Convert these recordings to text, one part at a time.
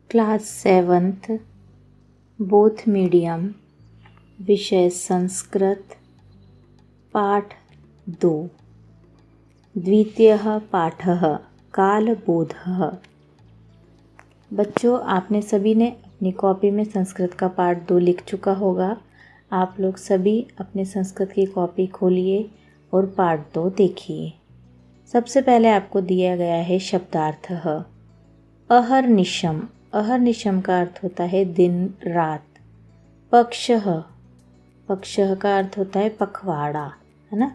Class 7th both medium विषय संस्कृत पाठ 2 द्वितीयः पाठः कालबोधः। बच्चों, आपने सभी ने अपनी कॉपी में संस्कृत का पाठ 2 लिख चुका होगा। आप लोग सभी अपने संस्कृत की कॉपी खोलिए और पाठ 2 देखिए। सबसे पहले आपको दिया गया है शब्दार्थ अहर्निशम। अहर्निशम का अर्थ होता है दिन रात। पक्षः, पक्षः का अर्थ होता है पखवाड़ा, है ना,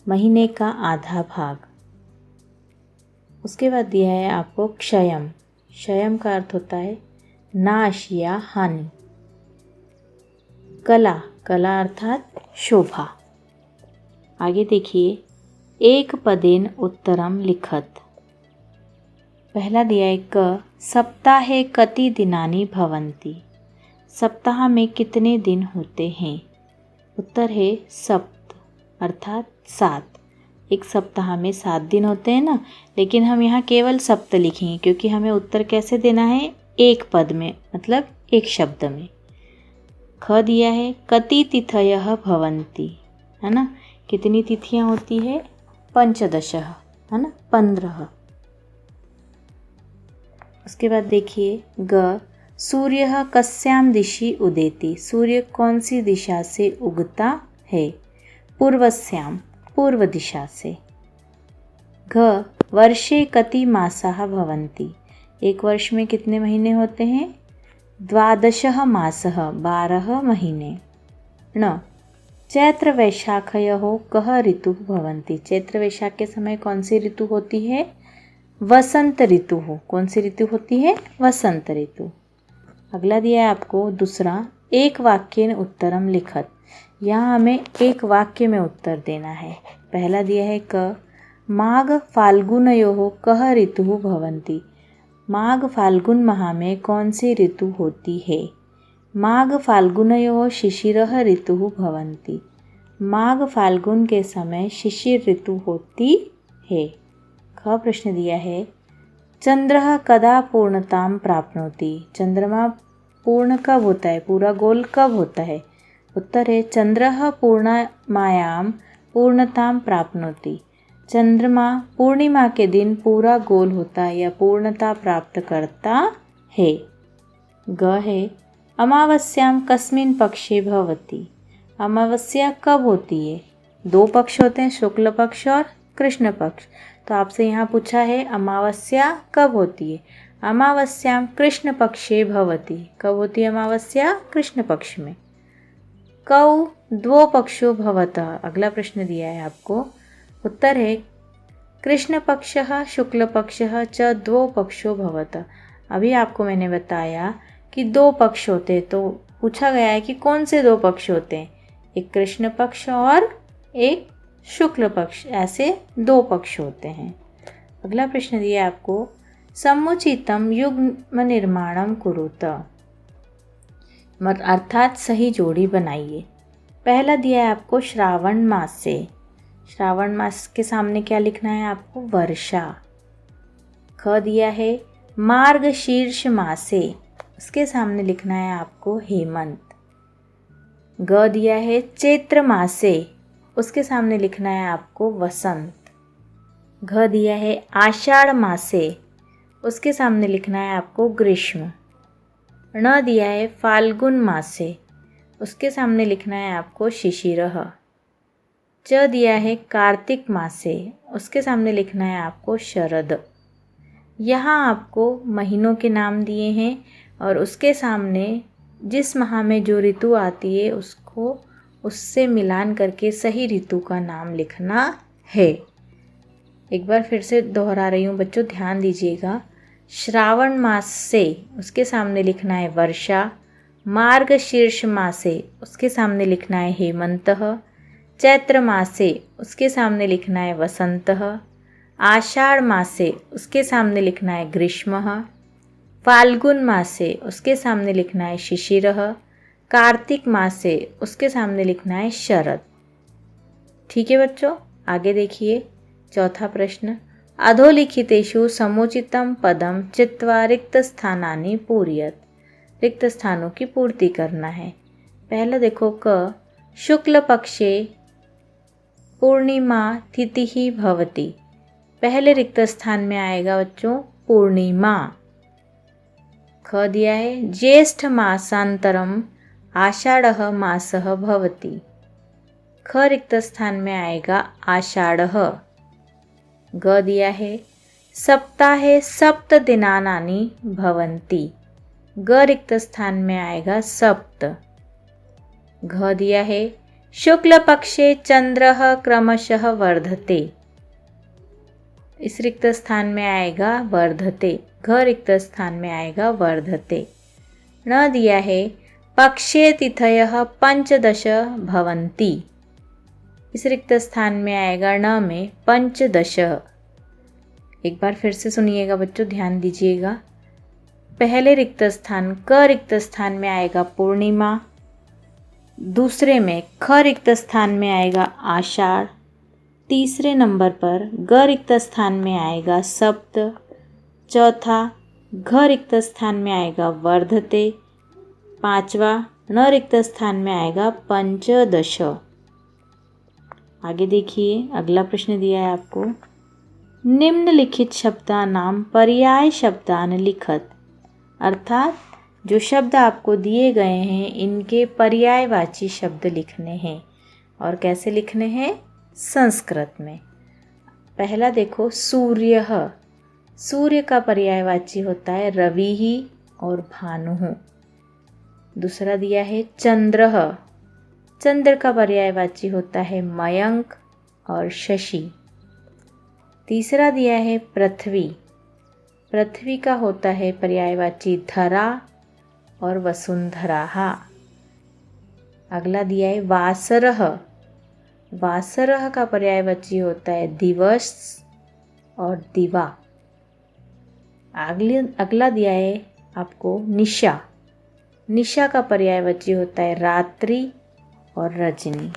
महीने का आधा भाग। उसके बाद दिया है आपको क्षयम। क्षयम का अर्थ होता है नाश या हानि। कला, कला अर्थात शोभा। आगे देखिए, एक पदेन उत्तरम लिखत। पहला दिया है क, सप्ताहे कति दिनानि भवन्ति। सप्ताह में कितने दिन होते हैं? उत्तर है सप्त अर्थात 7। एक सप्ताह में 7 दिन होते हैं ना, लेकिन हम यहाँ केवल सप्त लिखेंगे क्योंकि हमें उत्तर कैसे देना है? एक पद में, मतलब एक शब्द में। ख दिया है कति तिथयः भवन्ति, है ना, कितनी तिथियाँ होती है? 15, है ना, 15। उसके बाद देखिए ग, सूर्य कस्याम दिशि उदेति। सूर्य कौन सी दिशा से उगता है? पूर्वस्याम, पूर्व दिशा से। घ, वर्षे कति मासाः भवन्ति। एक वर्ष में कितने महीने होते हैं? 12 मासः, 12 महीने। ण, चैत्र वैशाखयोः कः ऋतुः भवन्ति। चैत्र वैशाख के समय कौन सी ऋतु होती है? वसंत ऋतु हो। कौन सी ऋतु होती है? वसंत ऋतु। अगला दिया है आपको दूसरा, एक वाक्येन उत्तरम लिखत। यहाँ हमें एक वाक्य में उत्तर देना है। पहला दिया है क, माघ फाल्गुनयोः कः ऋतुः भवन्ति। माघ फाल्गुन माह में कौन सी ऋतु होती है? माघ फाल्गुनयोः शिशिरः ऋतुः भवन्ति। माघ फाल्गुन के समय शिशिर ऋतु होती है। ख प्रश्न दिया है, चंद्रः कदा पूर्णतां प्राप्नोति। चंद्रमा पूर्ण कब होता है? पूरा गोल कब होता है? उत्तर है चंद्रः पूर्णिमायां पूर्णतां प्राप्नोति। चंद्रमा पूर्णिमा के दिन पूरा गोल होता है या पूर्णता प्राप्त करता है। ग है, अमावस्यां कस्मिन् पक्षे भवति। अमावस्या कब होती है? 2 पक्ष होते हैं, शुक्ल पक्ष और कृष्ण पक्ष। तो आपसे यहाँ पूछा है अमावस्या कब होती है? अमावस्यां कृष्ण पक्षे भवति। कब होती है अमावस्या? कृष्ण पक्ष में। कौ 2 पक्षो भवतः। अगला प्रश्न दिया है आपको। उत्तर है कृष्ण पक्षः शुक्ल पक्षः च 2 पक्षो भवतः। अभी आपको मैंने बताया कि 2 पक्ष होते हैं, तो पूछा गया है कि कौन से 2 पक्ष होते हैं? एक कृष्ण पक्ष और एक शुक्ल पक्ष, ऐसे 2 पक्ष होते हैं। अगला प्रश्न दिया आपको, समुचितम युग्म निर्माणम कुरुत। अर्थात सही जोड़ी बनाइए। पहला दिया है आपको श्रावण मास से। श्रावण मास के सामने क्या लिखना है आपको? वर्षा। ख दिया है मार्गशीर्ष मासे। उसके सामने लिखना है आपको हेमंत। ग दिया है चैत्र मासे। उसके सामने लिखना है आपको वसंत। घ दिया है आषाढ़ मासे। उसके सामने लिखना है आपको ग्रीष्म। ण दिया है फाल्गुन मासे। उसके सामने लिखना है आपको शिशिरः। च दिया है कार्तिक मासे। उसके सामने लिखना है आपको शरद। यहाँ आपको महीनों के नाम दिए हैं और उसके सामने जिस माह में जो ऋतु आती है उसको उससे मिलान करके सही ऋतु का नाम लिखना है। एक बार फिर से दोहरा रही हूँ बच्चों, ध्यान दीजिएगा। श्रावण मास से उसके सामने लिखना है वर्षा। मार्गशीर्ष मासे उसके सामने लिखना है हेमंतः। चैत्र मासे उसके सामने लिखना है वसंतः। आषाढ़ मासे उसके सामने लिखना है ग्रीष्मः। फाल्गुन मासे उसके सामने लिखना है शिशिरः। कार्तिक मासे उसके सामने लिखना है शरद। ठीक है बच्चों, आगे देखिए चौथा प्रश्न, अधोलिखितेषु समुचितं पदं चित्वा रिक्तस्थानानि पूरयत। रिक्त स्थानों की पूर्ति करना है। पहला देखो क, शुक्ल पक्षे पूर्णिमा तिथि भवति। पहले रिक्त स्थान में आएगा बच्चों पूर्णिमा। ख दिया है ज्येष्ठ मासांतरम आषाढ़ मासः भवति। ख रिक्त स्थान में आएगा आषाढ़। ग दिया है सप्ताहे सप्त दिनानानि भवन्ति। ग रिक्त स्थान में आएगा सप्त। घ दिया है शुक्ल पक्षे चंद्रः क्रमशः वर्धते। इस रिक्त स्थान में आएगा वर्धते। घ रिक्त स्थान में आएगा वर्धते। न दिया है पक्षे तिथयः पंचदश भवन्ति। इस रिक्त स्थान में आएगा न में पंचदश। एक बार फिर से सुनिएगा बच्चों, ध्यान दीजिएगा। पहले रिक्त स्थान क रिक्त स्थान में आएगा पूर्णिमा। दूसरे में ख रिक्त स्थान में आएगा आषाढ़। तीसरे नंबर पर ग रिक्त स्थान में आएगा सप्त। चौथा घ रिक्त स्थान में आएगा वर्धते। पांचवा न रिक्त स्थान में आएगा पंचदश। आगे देखिए, अगला प्रश्न दिया है आपको। निम्नलिखित शब्दानां पर्याय शब्दान लिखत। अर्थात जो शब्द आपको दिए गए हैं इनके पर्यायवाची शब्द लिखने हैं। और कैसे लिखने हैं? संस्कृत में। पहला देखो सूर्य। सूर्य का पर्यायवाची होता है रवि और भानु। दूसरा दिया है चंद्र। चंद्र का पर्यायवाची होता है मयंक और शशि। तीसरा दिया है पृथ्वी। पृथ्वी का होता है पर्यायवाची धरा और वसुंधरा। अगला दिया है वासरः। वासरः का पर्यायवाची होता है दिवस और दिवा। अगला दिया है आपको निशा। निशा का पर्यायवाची होता है रात्रि और रजनी।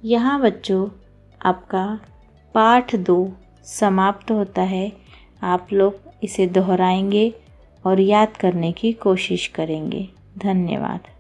यहाँ बच्चों आपका पाठ 2 समाप्त होता है। आप लोग इसे दोहराएंगे और याद करने की कोशिश करेंगे। धन्यवाद।